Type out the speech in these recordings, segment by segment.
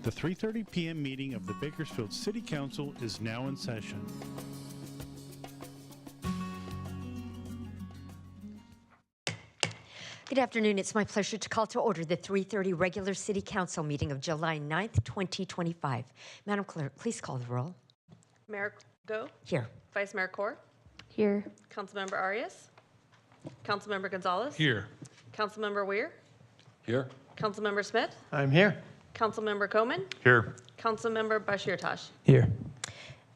The 3:30 p.m. meeting of the Bakersfield City Council is now in session. Good afternoon. It's my pleasure to call to order the 3:30 regular City Council meeting of July 9th, 2025. Madam Clerk, please call the roll. Mayor Go, Here. Vice Mayor Core, Here. Councilmember Arias, Councilmember Gonzalez, Here. Councilmember Weir, Here. Councilmember Smith, I'm here. Councilmember Koman, Here. Councilmember Bashir Tosh. Here.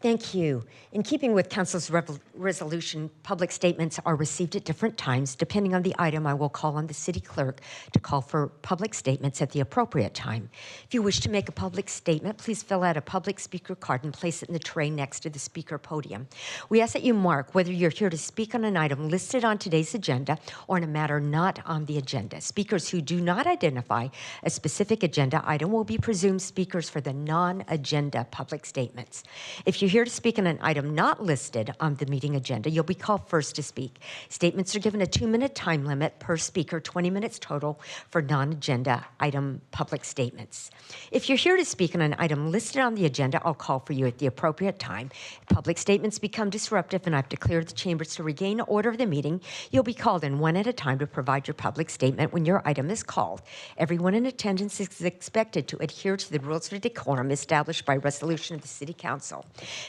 Thank you. In keeping with Council's resolution, public statements are received at different times. Depending on the item, I will call on the city clerk to call for public statements at the appropriate time. If you wish to make a public statement, please fill out a public speaker card and place it in the tray next to the speaker podium. We ask that you mark whether you're here to speak on an item listed on today's agenda or on a matter not on the agenda. Speakers who do not identify a specific agenda item will be presumed speakers for the non-agenda public statements. If you're here to speak on an item not listed on the meeting agenda, you'll be called first to speak. Statements are given a 2-minute time limit per speaker, 20 minutes total for non-agenda item public statements. If you're here to speak on an item listed on the agenda, I'll call for you at the appropriate time. If public statements become disruptive and I've declared the chambers to regain order of the meeting, you'll be called in one at a time to provide your public statement when your item is called. Everyone in attendance is expected to adhere to the rules of decorum established by resolution of the City Council.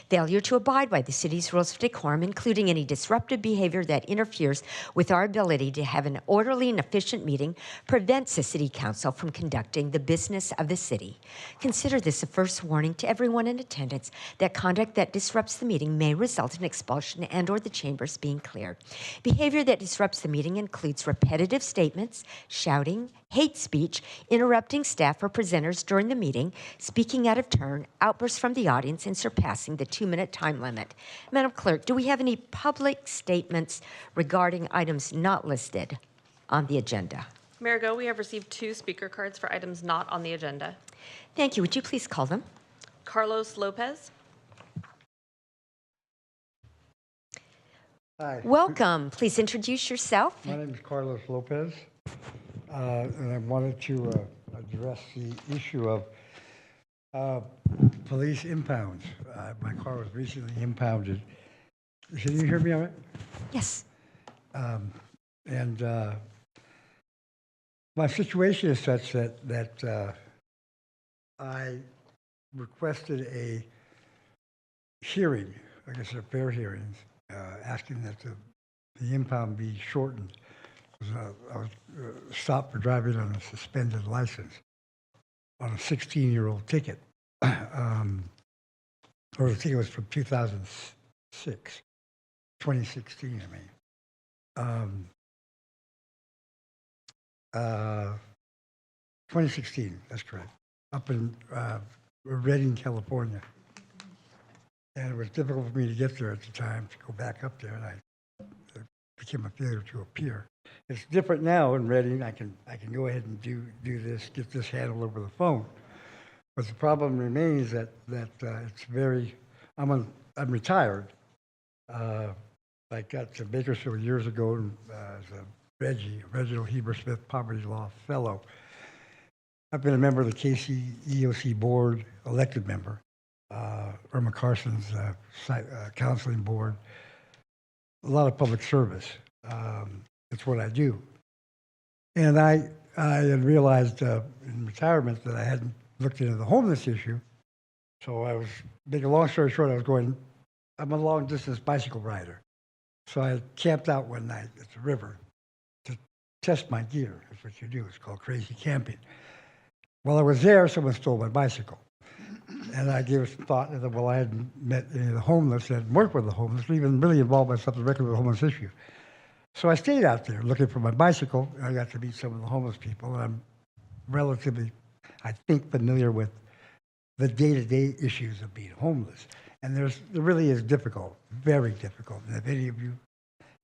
Failure to abide by the city's rules of decorum, including any disruptive behavior that interferes with our ability to have an orderly and efficient meeting, prevents the City Council from conducting the business of the city. Consider this a first warning to everyone in attendance that conduct that disrupts the meeting may result in expulsion and/or the chambers being cleared. Behavior that disrupts the meeting includes repetitive statements, shouting, hate speech, interrupting staff or presenters during the meeting, speaking out of turn, outbursts from the audience, and surpassing the 2-minute time limit. Madam Clerk, do we have any public statements regarding items not listed on the agenda? Mayor Go, we have received 2 speaker cards for items not on the agenda. Thank you. Would you please call them? Carlos Lopez, Hi, Welcome. Please introduce yourself. my name is Carlos Lopez, and I wanted to address the issue of police impounds. My car was recently impounded. Can you hear me all right? Yes. And my situation is such that I requested a hearing, I guess a fair hearing, asking that the impound be shortened. I was stopped for driving on a suspended license on a 16-year-old ticket. Or the ticket was from 2006, 2016, I mean. 2016, that's correct. Up in Redding, California. And it was difficult for me to get there at the time, to go back up there, and it became a failure to appear. It's different now in Reading. I can go ahead and do this, get this handled over the phone. But the problem remains that it's very. I'm retired. I got to Bakersfield years ago as a Reginald Heber Smith Poverty Law Fellow. I've been a member of the KC EOC board, elected member. Irma Carson's counseling board. A lot of public service. It's what I do. And I had realized in retirement that I hadn't looked into the homeless issue. So I was, make a long story short, I'm a long distance bicycle rider. So I camped out one night at the river to test my gear. That's what you do. It's called crazy camping. While I was there, someone stole my bicycle. And I gave it some thought, and I hadn't met any of the homeless, and hadn't worked with the homeless, or even really involved myself directly with the homeless issue. So I stayed out there looking for my bicycle. I got to meet some of the homeless people, and I'm relatively, I think, familiar with the day-to-day issues of being homeless. And it really is difficult, very difficult. And if any of you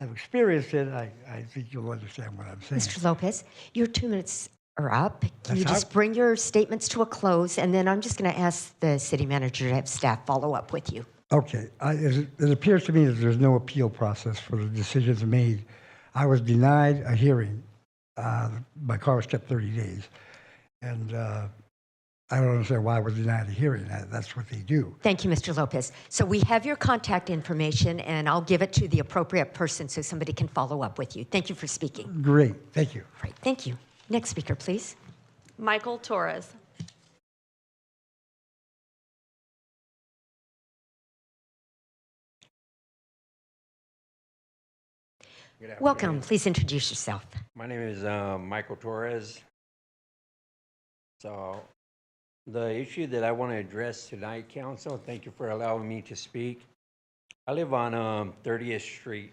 have experienced it, I think you'll understand what I'm saying. Mr. Lopez, your 2 minutes are up. Can you That's just bring your statements to a close, and then I'm just going to ask the city manager to have staff follow up with you. Okay. It appears to me that there's no appeal process for the decisions made. I was denied a hearing. My car was kept 30 days. And I don't understand why we're denied a hearing. That's what they do. Thank you, Mr. Lopez. So we have your contact information, and I'll give it to the appropriate person so somebody can follow up with you. Thank you for speaking. Great, thank you. Right, thank you. Next speaker, please. Michael Torres. Good Welcome. afternoon. Please introduce yourself. My name is Michael Torres. So the issue that I want to address tonight, Council, thank you for allowing me to speak. I live on 30th Street,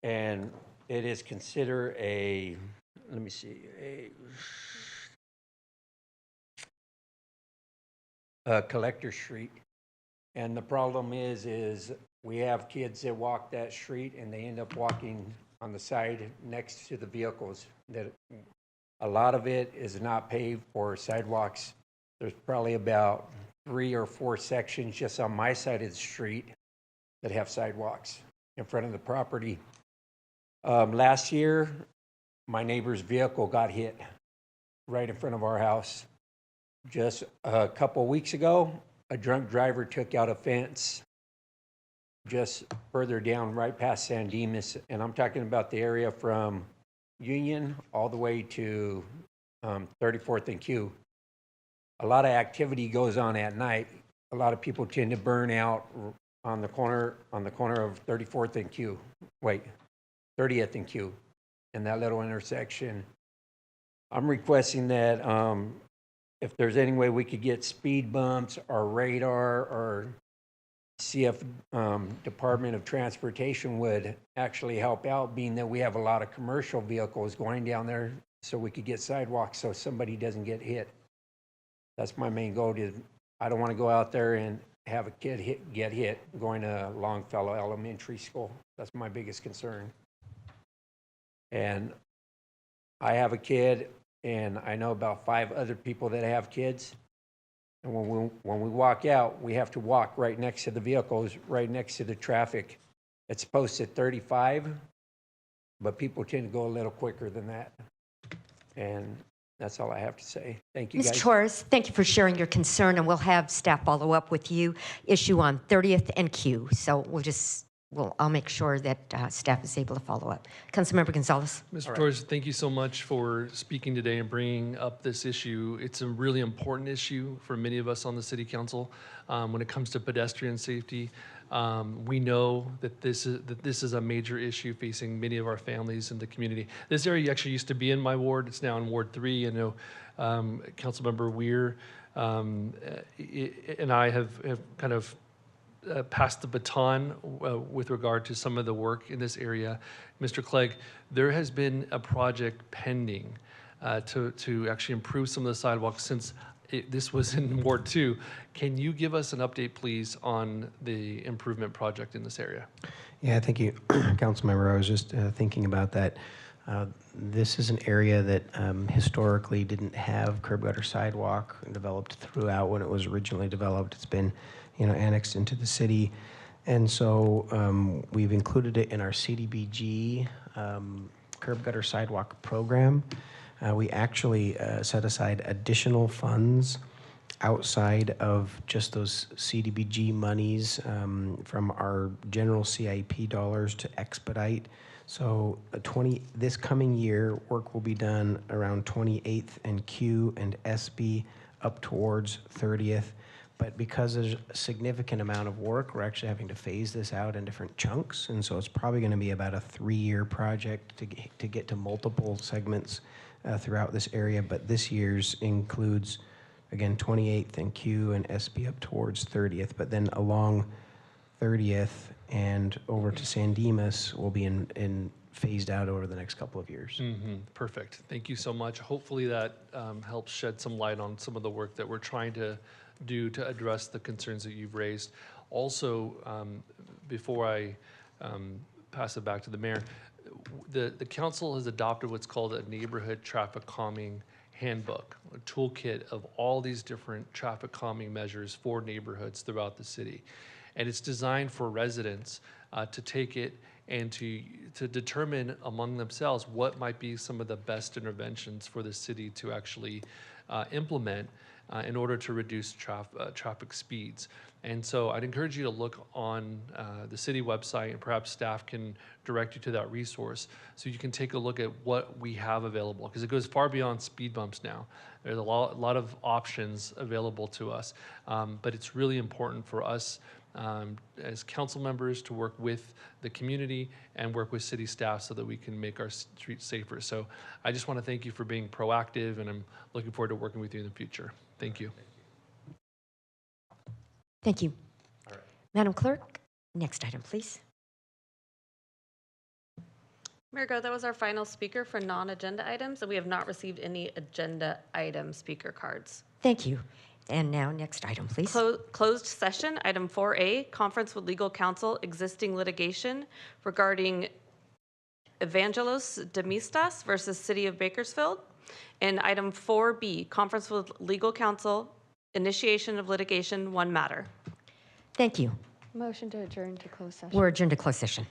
and it is considered a, let me see, a collector street. And the problem is we have kids that walk that street and they end up walking on the side next to the vehicles. That a lot of it is not paved for sidewalks. There's probably about 3 or 4 sections just on my side of the street that have sidewalks in front of the property. Last year, my neighbor's vehicle got hit right in front of our house. Just a couple weeks ago, a drunk driver took out a fence just further down right past San Dimas, and I'm talking about the area from Union all the way to 34th and Q. A lot of activity goes on at night. A lot of people tend to burn out on the corner of 34th and Q. 30th and Q, in that little intersection. I'm requesting that if there's any way we could get speed bumps or radar, or see if Department of Transportation would actually help out, being that we have a lot of commercial vehicles going down there, so we could get sidewalks so somebody doesn't get hit. That's my main goal. I don't want to go out there and have a kid get hit going to Longfellow Elementary School. That's my biggest concern. And I have a kid, and I know about 5 other people that have kids. And when we walk out, we have to walk right next to the vehicles, right next to the traffic. It's posted 35, but people tend to go a little quicker than that. And that's all I have to say. Thank you, Ms. guys. Torres, thank you for sharing your concern, and we'll have staff follow up with you. Issue on 30th and Q. So I'll make sure that staff is able to follow up. Councilmember Gonzalez. Mr. Torres, thank you so much for speaking today and bringing up this issue. It's a really important issue for many of us on the City Council when it comes to pedestrian safety. We know that this is a major issue facing many of our families in the community. This area actually used to be in my ward. It's now in Ward 3. I know Councilmember Weir and I have kind of passed the baton with regard to some of the work in this area. Mr. Clegg, there has been a project pending to actually improve some of the sidewalks since this was in Ward 2. Can you give us an update, please, on the improvement project in this area? Yeah, thank you, Councilmember. I was just thinking about that. This is an area that historically didn't have curb gutter sidewalk developed throughout when it was originally developed. It's been, annexed into the city. And so we've included it in our CDBG curb gutter sidewalk program. We actually set aside additional funds outside of just those CDBG monies from our general CIP dollars to expedite. So this coming year, work will be done around 28th and Q and SB up towards 30th. But because there's a significant amount of work, we're actually having to phase this out in different chunks. And so it's probably going to be about a 3-year project to get to multiple segments throughout this area. But this year's includes, again, 28th and Q and SB up towards 30th. But then along 30th and over to San Dimas will be in phased out over the next couple of years. Perfect. Thank you so much. Hopefully that helps shed some light on some of the work that we're trying to do to address the concerns that you've raised. Also, before I pass it back to the mayor, the council has adopted what's called a neighborhood traffic calming handbook, a toolkit of all these different traffic calming measures for neighborhoods throughout the city. And it's designed for residents to take it and to determine among themselves what might be some of the best interventions for the city to actually implement in order to reduce traffic speeds. And so I'd encourage you to look on the city website, and perhaps staff can direct you to that resource so you can take a look at what we have available, because it goes far beyond speed bumps now. There's a lot of options available to us, but it's really important for us as council members to work with the community and work with city staff so that we can make our streets safer. So I just want to thank you for being proactive, and I'm looking forward to working with you in the future. Thank you. Thank you. Madam Clerk, next item, please. Mayor Go, that was our final speaker for non-agenda items, and we have not received any agenda item speaker cards. Thank you. And now, next item, please. Closed session, item 4A, conference with legal counsel, existing litigation regarding Evangelos Demistas versus City of Bakersfield. And item 4B, conference with legal counsel, initiation of litigation, one matter. Thank you. Motion to adjourn to closed session. We're adjourned to closed session.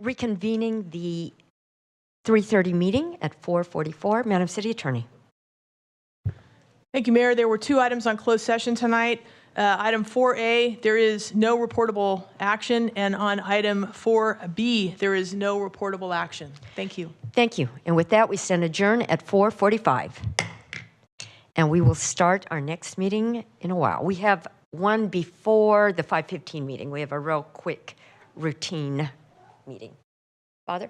reconvening the 3:30 meeting at 4:44. Madam City Attorney. Thank you, Mayor. There were 2 items on closed session tonight. Item 4A, there is no reportable action, and on item 4B, there is no reportable action. Thank you. Thank you. And with that, we stand adjourned at 4:45. And we will start our next meeting in a while. We have one before the 5:15 meeting. We have a real quick routine meeting. Father?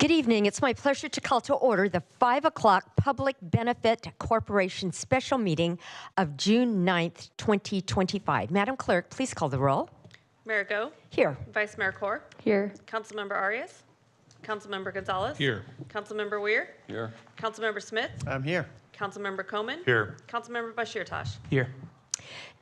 Good evening. It's my pleasure to call to order the 5 o'clock Public Benefit Corporation special meeting of June 9th, 2025. Madam Clerk, please call the roll. Mayor Go, Here. Vice Mayor Core, Here. Councilmember Arias, Councilmember Gonzalez. Here. Councilmember Weir, Here. Councilmember Smith, I'm here. Councilmember Coman. Here. Councilmember Bashir Tosh. Here.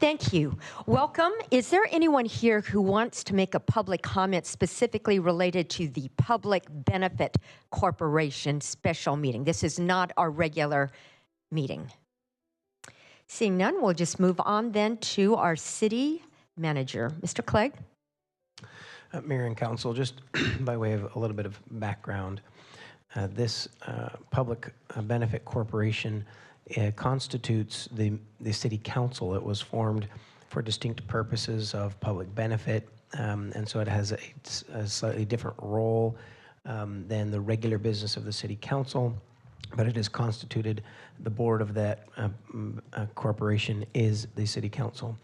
Thank you. Welcome. Is there anyone here who wants to make a public comment specifically related to the Public Benefit Corporation special meeting? This is not our regular meeting. Seeing none, we'll just move on then to our city manager. Mr. Clegg? Mayor and Council, just by way of a little bit of background, this Public Benefit Corporation constitutes the City Council. It was formed for distinct purposes of public benefit, and so it has a slightly different role than the regular business of the City Council, but it is constituted. The board of that corporation is the City Council.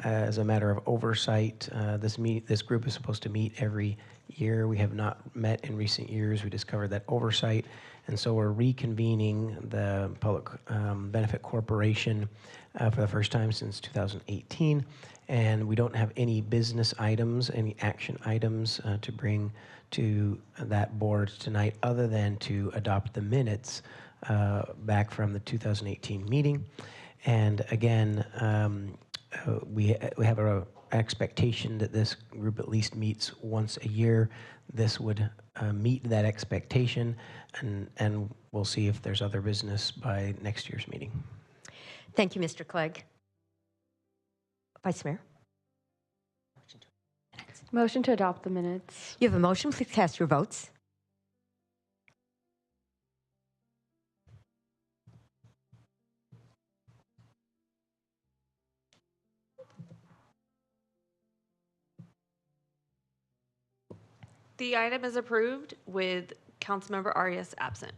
As a matter of oversight, this group is supposed to meet every year. We have not met in recent years. We discovered that oversight, and so we're reconvening the Public Benefit Corporation for the first time since 2018, and we don't have any business items, any action items to bring to that board tonight other than to adopt the minutes back from the 2018 meeting. And again, we have an expectation that this group at least meets once a year. This would meet that expectation, and we'll see if there's other business by next year's meeting. Thank you, Mr. Clegg. Vice Mayor? Motion to adopt the minutes. You have a motion. Please cast your votes. The item is approved with Councilmember Arias absent.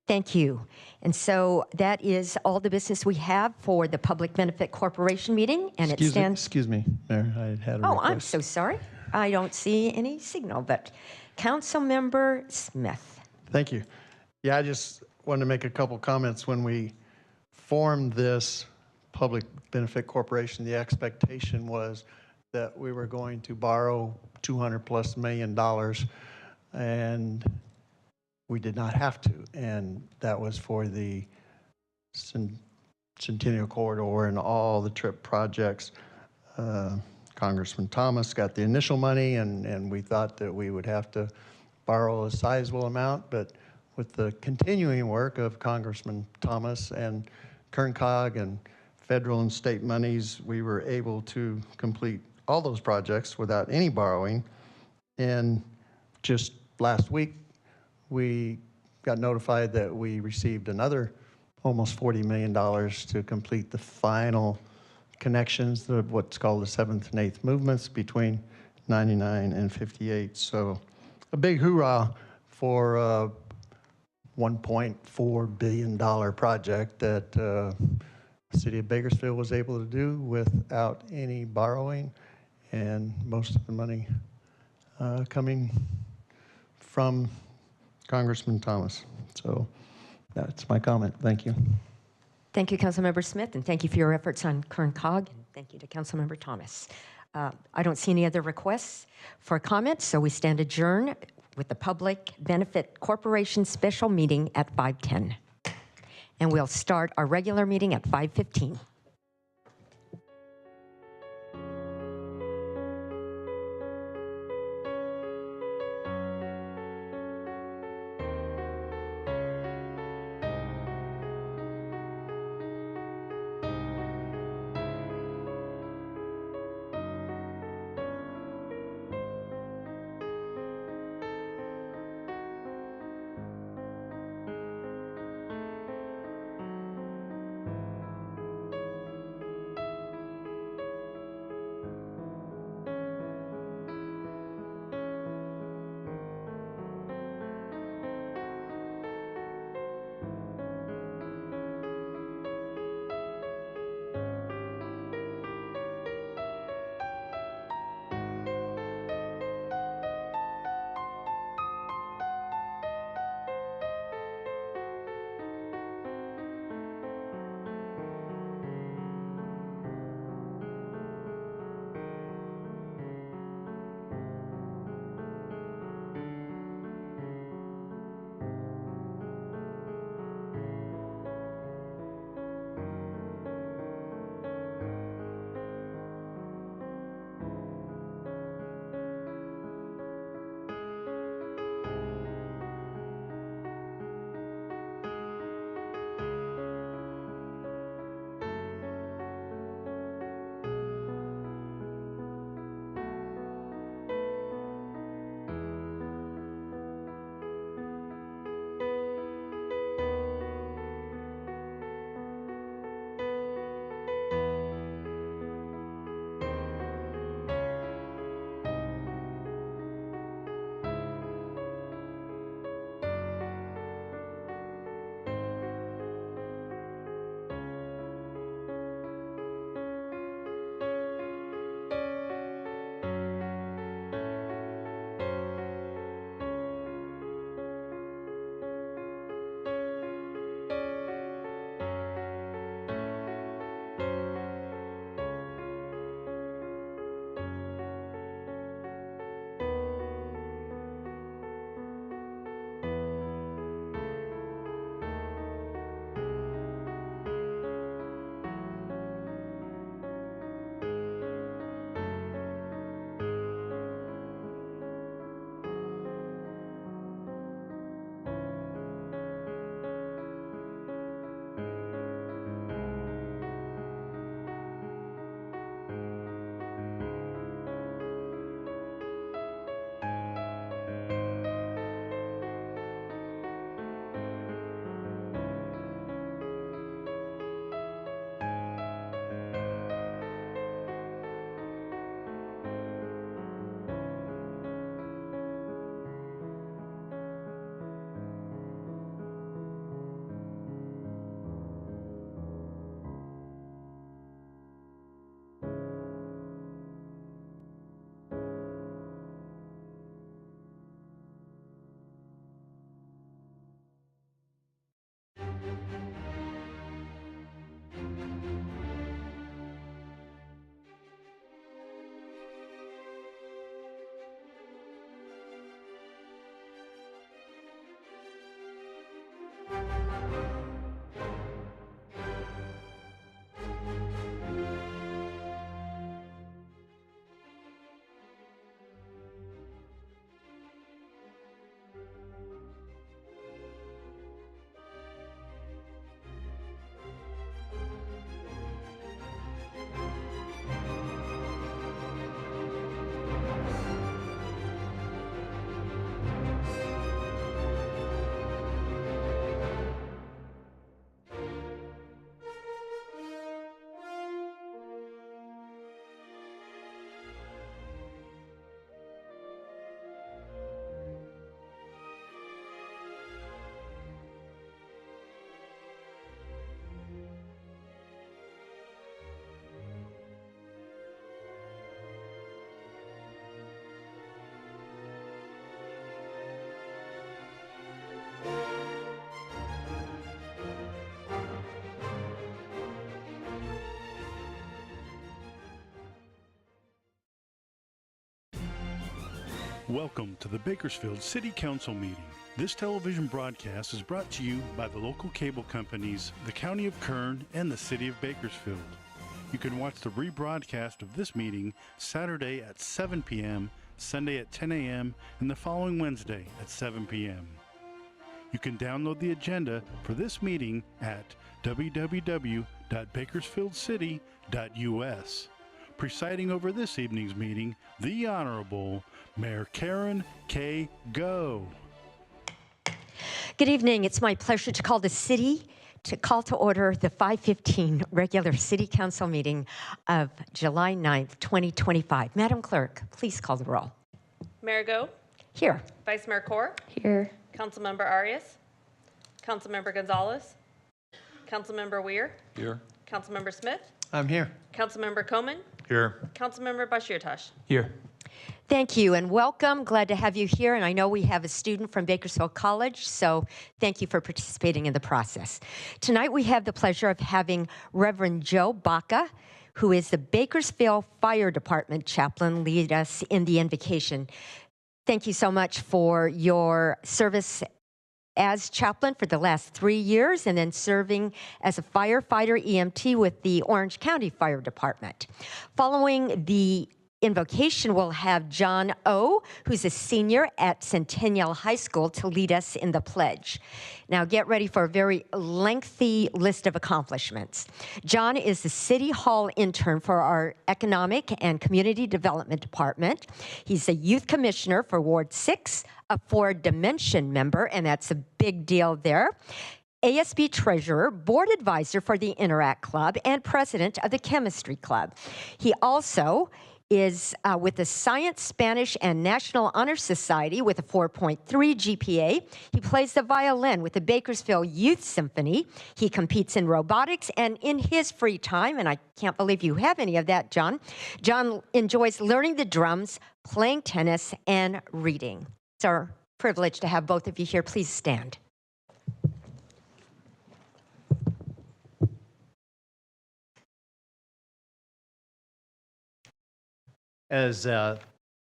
Thank you. And so that is all the business we have for the Public Benefit Corporation meeting, and it stands. Excuse me, Mayor, I had a Oh, request. I'm so sorry. I don't see any signal, but Councilmember Smith. Thank you. Yeah, I just wanted to make a couple comments. When we formed this Public Benefit Corporation, the expectation was that we were going to borrow $200+ million, and we did not have to. And that was for the Centennial Corridor and all the TRIP projects. Congressman Thomas got the initial money, and we thought that we would have to borrow a sizable amount, but with the continuing work of Congressman Thomas and KernCog and federal and state monies, we were able to complete all those projects without any borrowing. And just last week, we got notified that we received another almost $40 million to complete the final connections, what's called the 7th and 8th movements between 99 and 58. So a big hoorah for a $1.4 billion project that the city of Bakersfield was able to do without any borrowing, and most of the money coming from Congressman Thomas. So that's my comment. Thank you. Thank you, Councilmember Smith, and thank you for your efforts on KernCog, and thank you to Councilmember Thomas. I don't see any other requests for comments, so we stand adjourned with the Public Benefit Corporation special meeting at 5:10. And we'll start our regular meeting at 5:15. Welcome to the Bakersfield City Council meeting. This television broadcast is brought to you by the local cable companies, the County of Kern, and the City of Bakersfield. You can watch the rebroadcast of this meeting Saturday at 7 p.m., Sunday at 10 a.m., and the following Wednesday at 7 p.m. You can download the agenda for this meeting at www.bakersfieldcity.us. Presiding over this evening's meeting, the Honorable Mayor Karen K. Go. Good evening. It's my pleasure to call to order the 5:15 regular City Council meeting of July 9th, 2025. Madam Clerk, please call the roll. Mayor Go, Here. Vice Mayor Core, Here. Councilmember Arias, Councilmember Gonzalez, Councilmember Weir, Here. Councilmember Smith, I'm here. Councilmember Komen, Here. Councilmember Bashirtosh. Here. Thank you and welcome. Glad to have you here. And I know we have a student from Bakersfield College, so thank you for participating in the process. Tonight we have the pleasure of having Reverend Joe Baca, who is the Bakersfield Fire Department chaplain, lead us in the invocation. Thank you so much for your service as chaplain for the last 3 years and then serving as a firefighter EMT with the Orange County Fire Department. Following the invocation, we'll have John O., who's a senior at Centennial High School, to lead us in the pledge. Now get ready for a very lengthy list of accomplishments. John is the City Hall intern for our Economic and Community Development Department. He's a youth commissioner for Ward 6, a Ford Dimension member, and that's a big deal there. ASB treasurer, board advisor for the Interact Club, and president of the Chemistry Club. He also is with the Science, Spanish, and National Honor Society with a 4.3 GPA. He plays the violin with the Bakersfield Youth Symphony. He competes in robotics, and in his free time, and I can't believe you have any of that, John, John enjoys learning the drums, playing tennis, and reading. It's our privilege to have both of you here. Please stand. As Her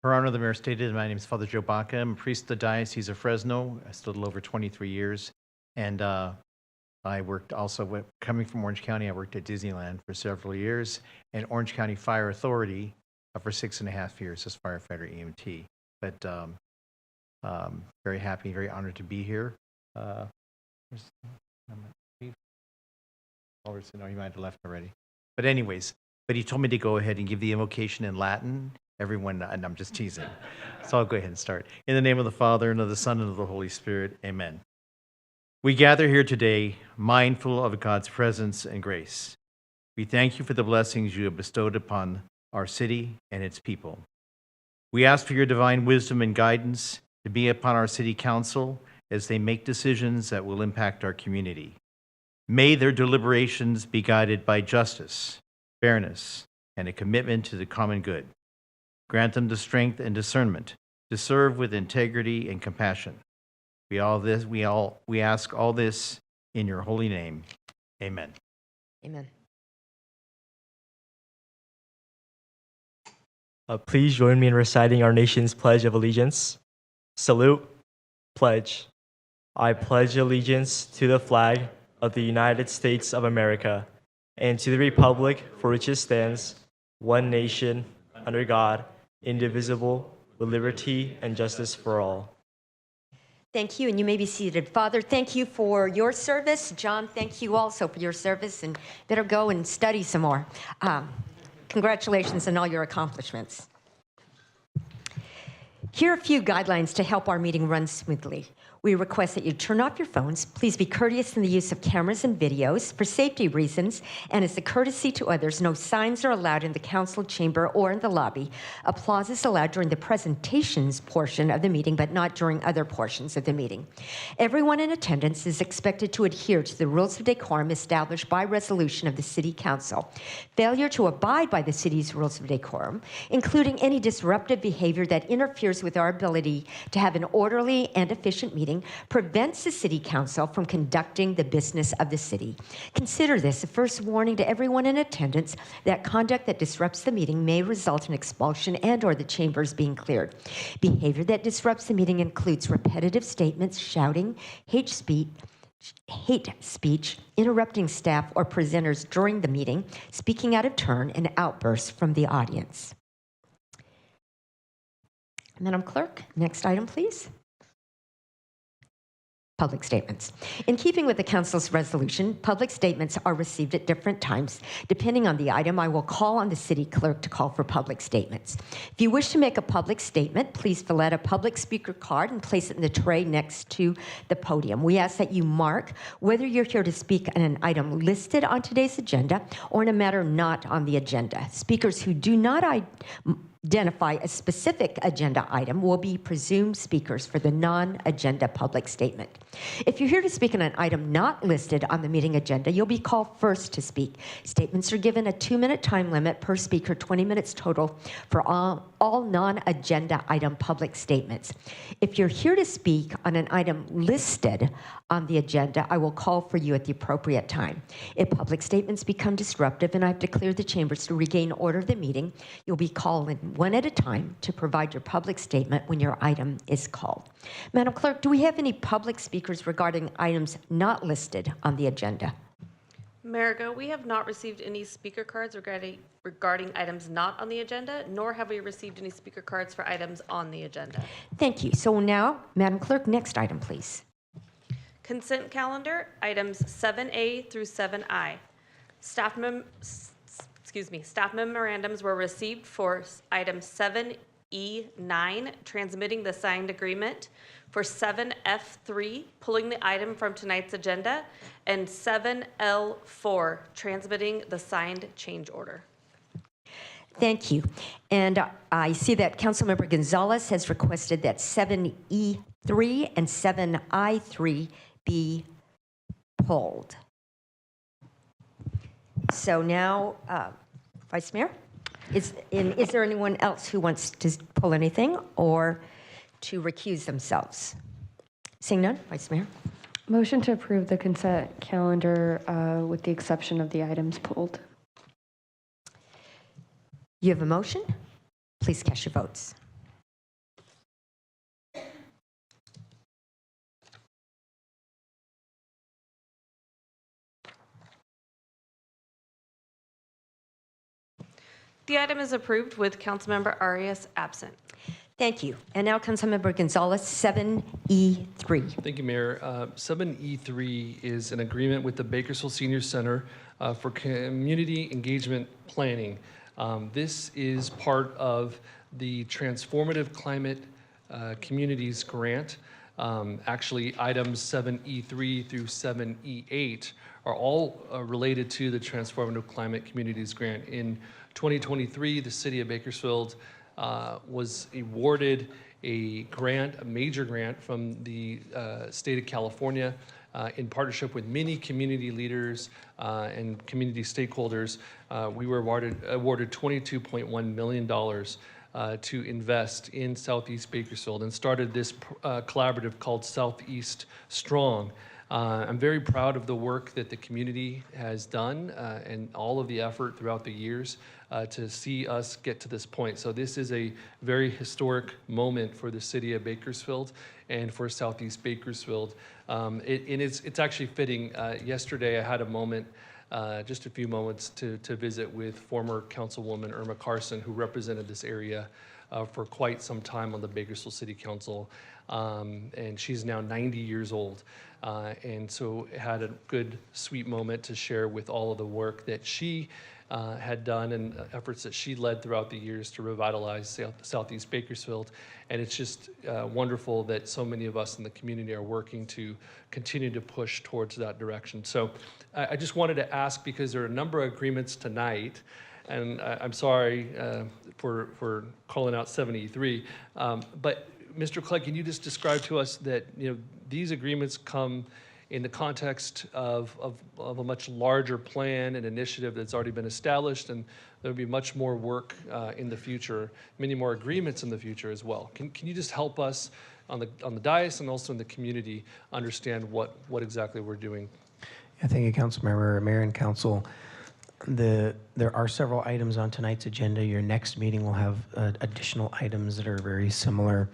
Honor the Mayor stated, my name is Father Joe Baca. I'm a priest of the Diocese of Fresno. I stood a little over 23 years. And I worked also, coming from Orange County, I worked at Disneyland for several years and Orange County Fire Authority for 6.5 years as firefighter EMT. But very happy, very honored to be here. Alderson, you might have left already. But anyways, but he told me to go ahead and give the invocation in Latin. Everyone, and I'm just teasing. So I'll go ahead and start. In the name of the Father, and of the Son, and of the Holy Spirit, amen. We gather here today mindful of God's presence and grace. We thank you for the blessings you have bestowed upon our city and its people. We ask for your divine wisdom and guidance to be upon our city council as they make decisions that will impact our community. May their deliberations be guided by justice, fairness, and a commitment to the common good. Grant them the strength and discernment to serve with integrity and compassion. We ask all this in your holy name. Amen. Amen. Please join me in reciting our nation's Pledge of Allegiance. Salute, pledge. I pledge allegiance to the flag of the United States of America and to the republic for which it stands, one nation, under God, indivisible, with liberty and justice for all. Thank you, and you may be seated. Father, thank you for your service. John, thank you also for your service, and better go and study some more. Congratulations on all your accomplishments. Here are a few guidelines to help our meeting run smoothly. We request that you turn off your phones. Please be courteous in the use of cameras and videos for safety reasons, and as a courtesy to others, no signs are allowed in the council chamber or in the lobby. Applause is allowed during the presentations portion of the meeting, but not during other portions of the meeting. Everyone in attendance is expected to adhere to the rules of decorum established by resolution of the City Council. Failure to abide by the city's rules of decorum, including any disruptive behavior that interferes with our ability to have an orderly and efficient meeting, meeting prevents the City Council from conducting the business of the city. Consider this a first warning to everyone in attendance that conduct that disrupts the meeting may result in expulsion and/or the chambers being cleared. Behavior that disrupts the meeting includes repetitive statements, shouting, hate speech, interrupting staff or presenters during the meeting, speaking out of turn, and outbursts from the audience. Madam Clerk, next item, please. Public statements. In keeping with the Council's resolution, public statements are received at different times. Depending on the item, I will call on the City Clerk to call for public statements. If you wish to make a public statement, please fill out a public speaker card and place it in the tray next to the podium. We ask that you mark whether you're here to speak on an item listed on today's agenda or in a matter not on the agenda. Speakers who do not identify a specific agenda item will be presumed speakers for the non-agenda public statement. If you're here to speak on an item not listed on the meeting agenda, you'll be called first to speak. Statements are given a 2-minute time limit per speaker, 20 minutes total for all non-agenda item public statements. If you're here to speak on an item listed on the agenda, I will call for you at the appropriate time. If public statements become disruptive and I have to clear the chambers to regain order of the meeting, you'll be called in one at a time to provide your public statement when your item is called. Madam Clerk, do we have any public speakers regarding items not listed on the agenda? Marigo, we have not received any speaker cards regarding items not on the agenda, nor have we received any speaker cards for items on the agenda. Thank you. So now, Madam Clerk, next item, please. Consent calendar, items 7A through 7I. Staff memorandums were received for item 7E9, transmitting the signed agreement, for 7F3, pulling the item from tonight's agenda, and 7L4, transmitting the signed change order. Thank you. And I see that Councilmember Gonzalez has requested that 7E3 and 7I3 be pulled. So now, Vice Mayor, is there anyone else who wants to pull anything or to recuse themselves? Seeing none, Vice Mayor. Motion to approve the consent calendar with the exception of the items pulled. You have a motion? Please cast your votes. The item is approved with Councilmember Arias absent. Thank you. And now Councilmember Gonzalez, 7E3. Thank you, Mayor. 7E3 is an agreement with the Bakersfield Senior Center for community engagement planning. This is part of the Transformative Climate Communities Grant. Actually, items 7E3 through 7E8 are all related to the Transformative Climate Communities Grant. In 2023, the city of Bakersfield was awarded a grant, a major grant from the state of California in partnership with many community leaders and community stakeholders. We were awarded $22.1 million to invest in Southeast Bakersfield and started this collaborative called Southeast Strong. I'm very proud of the work that the community has done and all of the effort throughout the years to see us get to this point. So this is a very historic moment for the city of Bakersfield and for Southeast Bakersfield. It's actually fitting. Yesterday I had a moment, just a few moments to visit with former Councilwoman Irma Carson, who represented this area for quite some time on the Bakersfield City Council. And she's now 90 years old. And so had a good, sweet moment to share with all of the work that she had done and efforts that she led throughout the years to revitalize Southeast Bakersfield. And it's just wonderful that so many of us in the community are working to continue to push towards that direction. So I just wanted to ask, because there are a number of agreements tonight, and I'm sorry for calling out 7E3, but Mr. Clegg, can you just describe to us that these agreements come in the context of a much larger plan and initiative that's already been established, and there'll be much more work in the future, many more agreements in the future as well. Can you just help us on the dais and also in the community understand what exactly we're doing? Yeah, thank you, Councilmember, Mayor, and Council. There are several items on tonight's agenda. Your next meeting will have additional items that are very similar.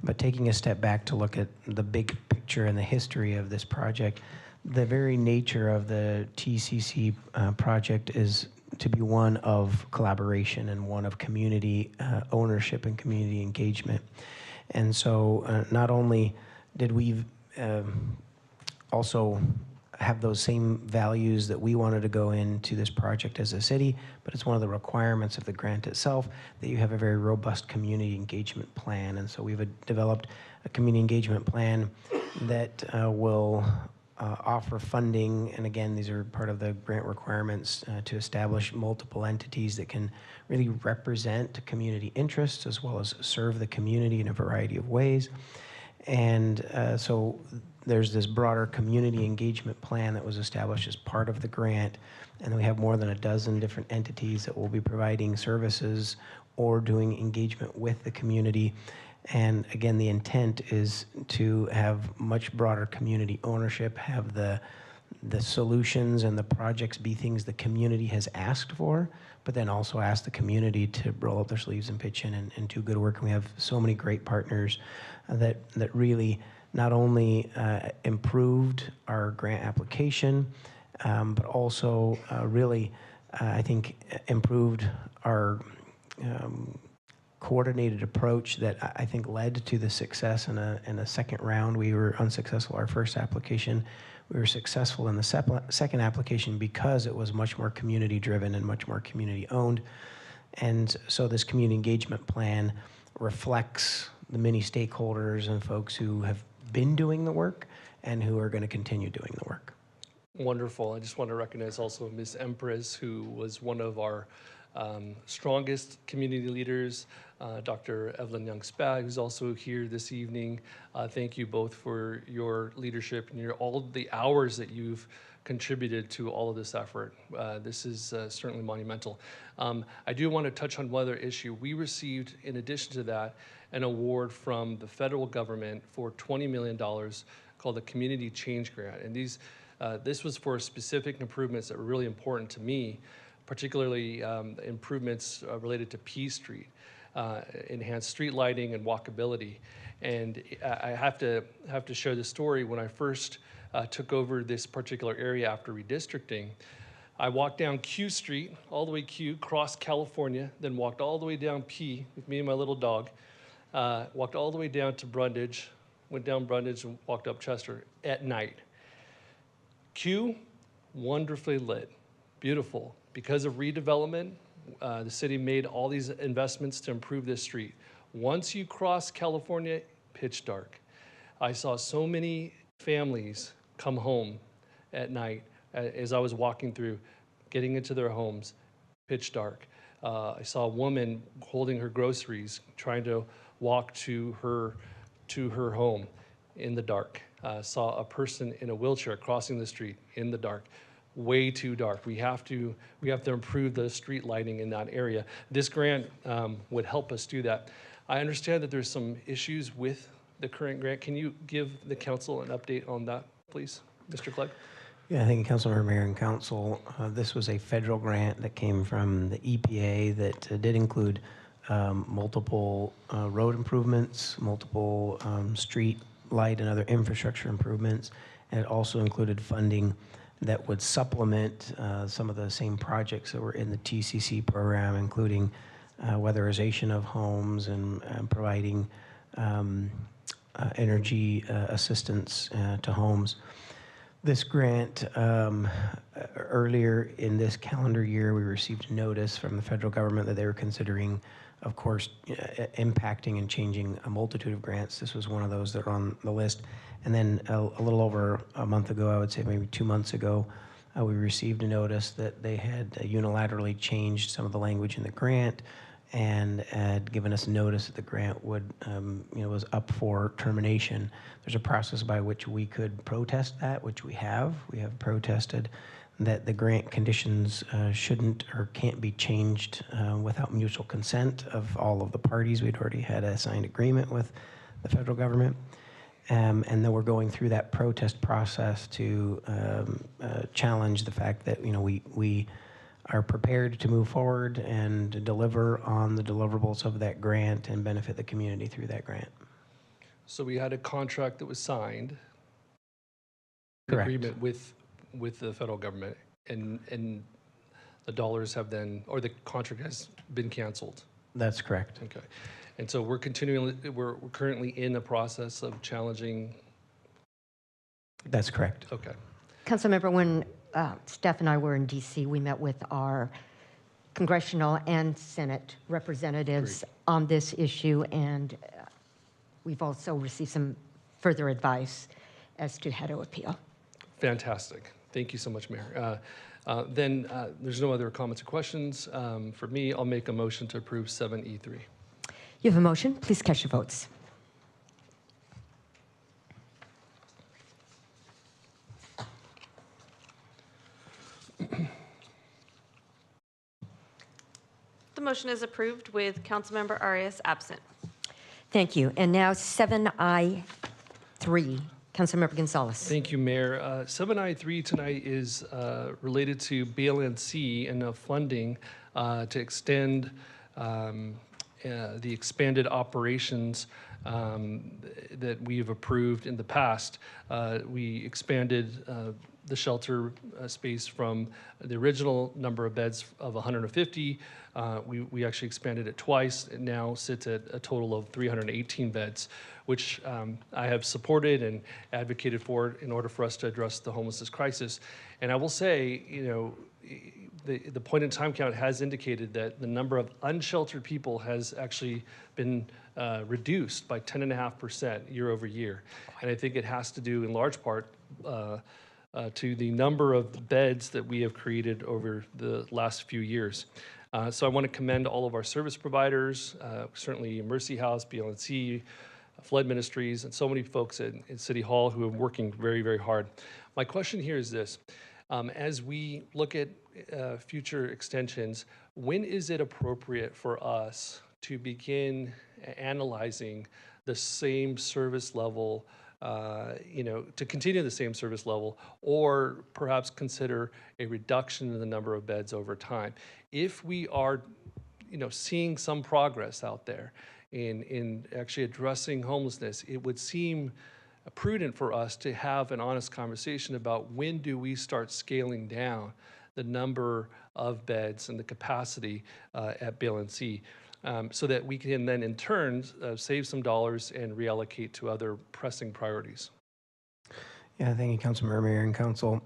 But taking a step back to look at the big picture and the history of this project, the very nature of the TCC project is to be one of collaboration and one of community ownership and community engagement. And so not only did we also have those same values that we wanted to go into this project as a city, but it's one of the requirements of the grant itself that you have a very robust community engagement plan. And so we've developed a community engagement plan that will offer funding, and again, these are part of the grant requirements to establish multiple entities that can really represent community interests as well as serve the community in a variety of ways. And so there's this broader community engagement plan that was established as part of the grant, and we have more than a dozen different entities that will be providing services or doing engagement with the community. And again, the intent is to have much broader community ownership, have the solutions and the projects be things the community has asked for, but then also ask the community to roll up their sleeves and pitch in and do good work. And we have so many great partners that really not only improved our grant application, but also really, I think, improved our coordinated approach that I think led to the success in a second round. We were unsuccessful our first application. We were successful in the second application because it was much more community driven and much more community owned. And so this community engagement plan reflects the many stakeholders and folks who have been doing the work and who are going to continue doing the work. Wonderful. I just want to recognize also Ms. Empress, who was one of our strongest community leaders, Dr. Evelyn Young-Spag, who's also here this evening. Thank you both for your leadership and all the hours that you've contributed to all of this effort. This is certainly monumental. I do want to touch on one other issue. We received, in addition to that, an award from the federal government for $20 million called the Community Change Grant. And this was for specific improvements that were really important to me, particularly improvements related to P Street, enhanced street lighting and walkability. And I have to share the story. When I first took over this particular area after redistricting, I walked down Q Street, all the way Q, crossed California, then walked all the way down P with me and my little dog, walked all the way down to Brundage, went down Brundage and walked up Chester at night. Q, wonderfully lit, beautiful. Because of redevelopment, the city made all these investments to improve this street. Once you cross California, pitch dark. I saw so many families come home at night as I was walking through, getting into their homes, pitch dark. I saw a woman holding her groceries, trying to walk to her home in the dark. Saw a person in a wheelchair crossing the street in the dark. Way too dark. We have to improve the street lighting in that area. This grant would help us do that. I understand that there's some issues with the current grant. Can you give the council an update on that, please, Mr. Clegg? Yeah, thank you, Councilmember, Mayor, and Council. This was a federal grant that came from the EPA that did include multiple road improvements, multiple street light and other infrastructure improvements, and it also included funding that would supplement some of the same projects that were in the TCC program, including weatherization of homes and providing energy assistance to homes. This grant, earlier in this calendar year, we received notice from the federal government that they were considering, of course, impacting and changing a multitude of grants. This was one of those that are on the list. And then a little over a month ago, I would say maybe 2 months ago, we received a notice that they had unilaterally changed some of the language in the grant and had given us notice that the grant would, was up for termination. There's a process by which we could protest that, which we have. We have protested that the grant conditions shouldn't or can't be changed without mutual consent of all of the parties. We'd already had a signed agreement with the federal government. And then we're going through that protest process to challenge the fact that, we are prepared to move forward and deliver on the deliverables of that grant and benefit the community through that grant. So we had a contract that was signed, an Correct. agreement with the federal government, and the dollars have then, or the contract has been canceled. That's correct. Okay. And so we're currently in the process of challenging. That's correct. Okay. Councilmember, when Steph and I were in DC, we met with our congressional and Senate representatives on this issue, and we've also received some further advice as to how to appeal. Fantastic. Thank you so much, Mayor. Then there's no other comments or questions. For me, I'll make a motion to approve 7E3. You have a motion. Please cast your votes. The motion is approved with Councilmember Arias absent. Thank you. And now 7I3, Councilmember Gonzalez. Thank you, Mayor. 7I3 tonight is related to BLNC and funding to extend the expanded operations that we've approved in the past. We expanded the shelter space from the original number of beds of 150. We actually expanded it twice. It now sits at a total of 318 beds, which I have supported and advocated for in order for us to address the homelessness crisis. And I will say, the point in time count has indicated that the number of unsheltered people has actually been reduced by 10.5% year over year. And I think it has to do in large part to the number of beds that we have created over the last few years. So I want to commend all of our service providers, certainly Mercy House, BLNC, Flood Ministries, and so many folks in City Hall who are working very, very hard. My question here is this. As we look at future extensions, when is it appropriate for us to begin analyzing the same service level, to continue the same service level, or perhaps consider a reduction in the number of beds over time? If we are, seeing some progress out there in actually addressing homelessness, it would seem prudent for us to have an honest conversation about when do we start scaling down the number of beds and the capacity at BLNC, so that we can then in turn save some dollars and reallocate to other pressing priorities. Yeah, thank you, Councilmember, Mayor, and Council.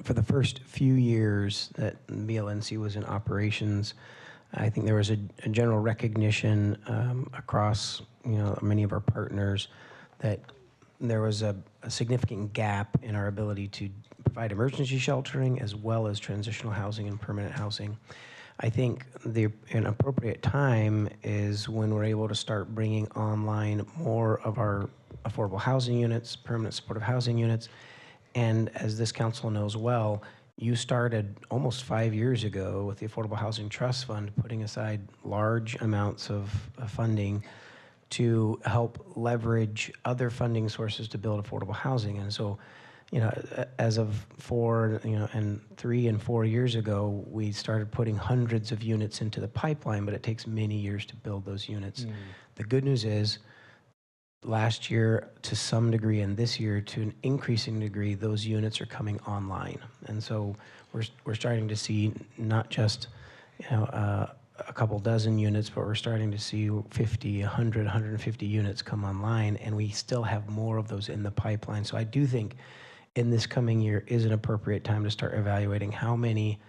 For the first few years that BLNC was in operations, I think there was a general recognition across many of our partners that there was a significant gap in our ability to provide emergency sheltering as well as transitional housing and permanent housing. I think an appropriate time is when we're able to start bringing online more of our affordable housing units, permanent supportive housing units. And as this council knows well, you started almost 5 years ago with the Affordable Housing Trust Fund, putting aside large amounts of funding to help leverage other funding sources to build affordable housing. And so, as of 3 and 4 years ago, we started putting hundreds of units into the pipeline, but it takes many years to build those units. The good news is, last year to some degree and this year to an increasing degree, those units are coming online. And so we're starting to see not just a couple dozen units, but we're starting to see 50, 100, 150 units come online, and we still have more of those in the pipeline. So I do think in this coming year is an appropriate time to start evaluating how many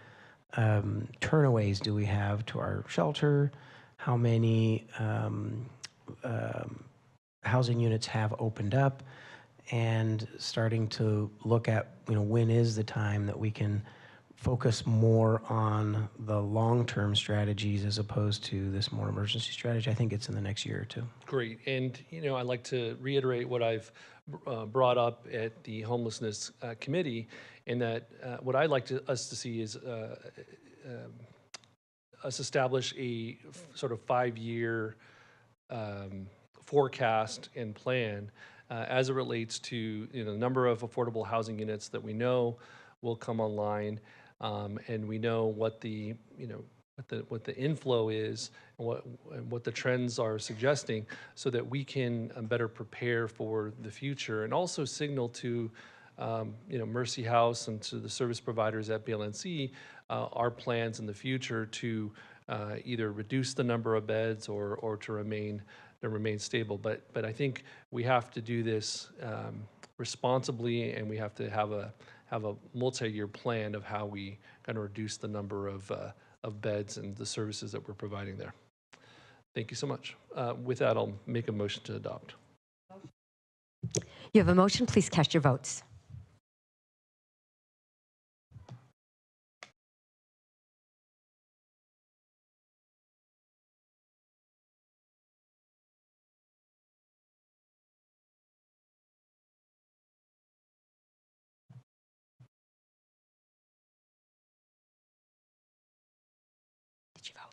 turnaways do we have to our shelter, how many housing units have opened up, and starting to look at when is the time that we can focus more on the long-term strategies as opposed to this more emergency strategy. I think it's in the next year or two. Great. And, I'd like to reiterate what I've brought up at the homelessness committee, in that what I'd like us to see is us establish a sort of 5-year forecast and plan as it relates to the number of affordable housing units that we know will come online, and we know what the what the inflow is and what the trends are suggesting, so that we can better prepare for the future, and also signal to Mercy House and to the service providers at BLNC our plans in the future to either reduce the number of beds or to remain stable. But I think we have to do this responsibly, and we have to have a multi-year plan of how we kind of reduce the number of beds and the services that we're providing there. Thank you so much. With that, I'll make a motion to adopt. You have a motion. Please cast your votes. Did you vote?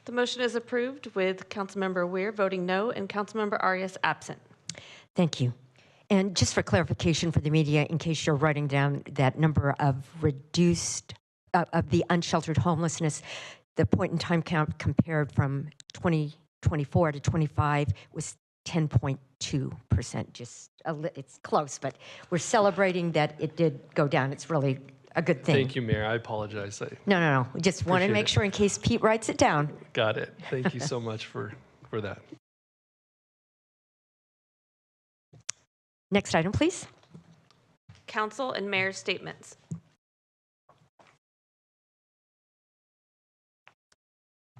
The motion is approved with Councilmember Weir voting no and Councilmember Arias absent. Thank you. And just for clarification for the media, in case you're writing down that number of reduced, of the unsheltered homelessness, the point in time count compared from 2024 to 25 was 10.2%. Just it's close, but we're celebrating that it did go down. It's really a good thing. Thank you, Mayor. I apologize. No. We just wanted to make sure in case Pete writes it down. Got it. Thank you so much for that. Next item, please. Council and Mayor's statements.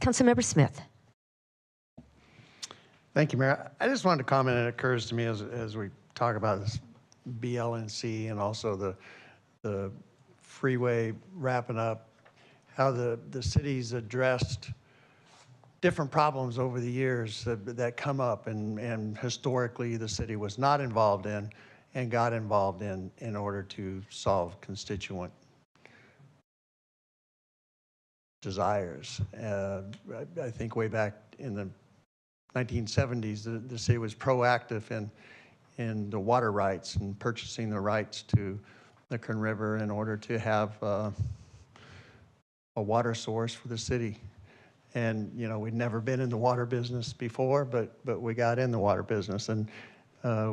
Councilmember Smith. Thank you, Mayor. I just wanted to comment, and it occurs to me as we talk about this BLNC and also the freeway wrapping up, how the city's addressed different problems over the years that come up and historically the city was not involved in and got involved in order to solve constituent desires. I think way back in the 1970s, the city was proactive in the water rights and purchasing the rights to the Kern River in order to have a water source for the city. And, we'd never been in the water business before, but we got in the water business. And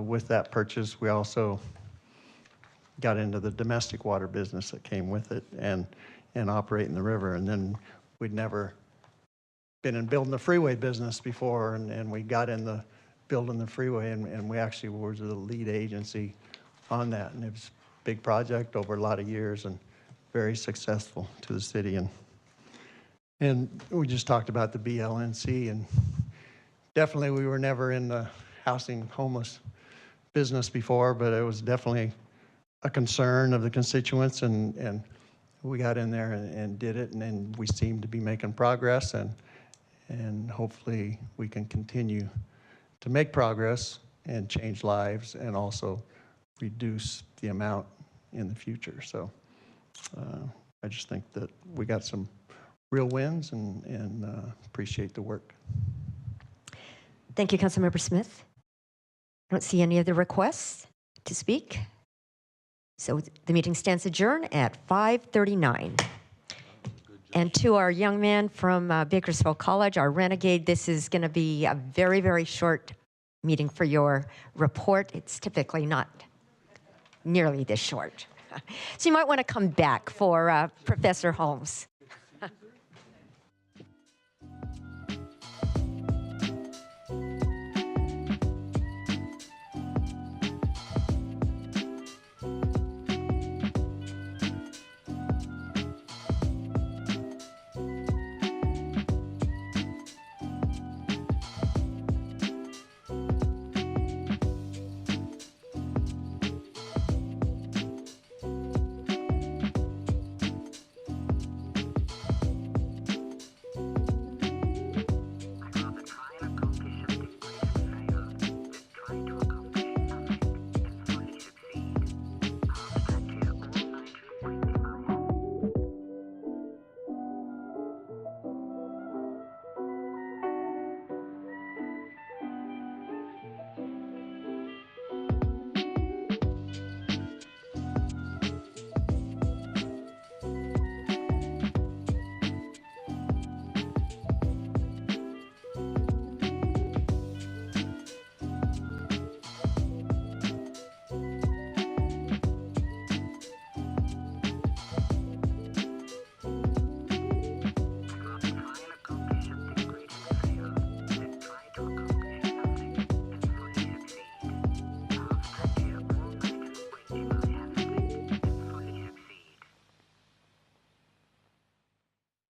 with that purchase, we also got into the domestic water business that came with it and operating the river. And then we'd never been in building the freeway business before, and we got in the building the freeway, and we actually were the lead agency on that. And it was a big project over a lot of years and very successful to the city. And we just talked about the BLNC, and definitely we were never in the housing homeless business before, but it was definitely a concern of the constituents, and we got in there and did it, and then we seem to be making progress, and hopefully we can continue to make progress and change lives and also reduce the amount in the future. So I just think that we got some real wins and appreciate the work. Thank you, Councilmember Smith. I don't see any other requests to speak. So the meeting stands adjourned at 5:39. And to our young man from Bakersfield College, our renegade, this is going to be a very, very short meeting for your report. It's typically not nearly this short. So you might want to come back for Professor Holmes.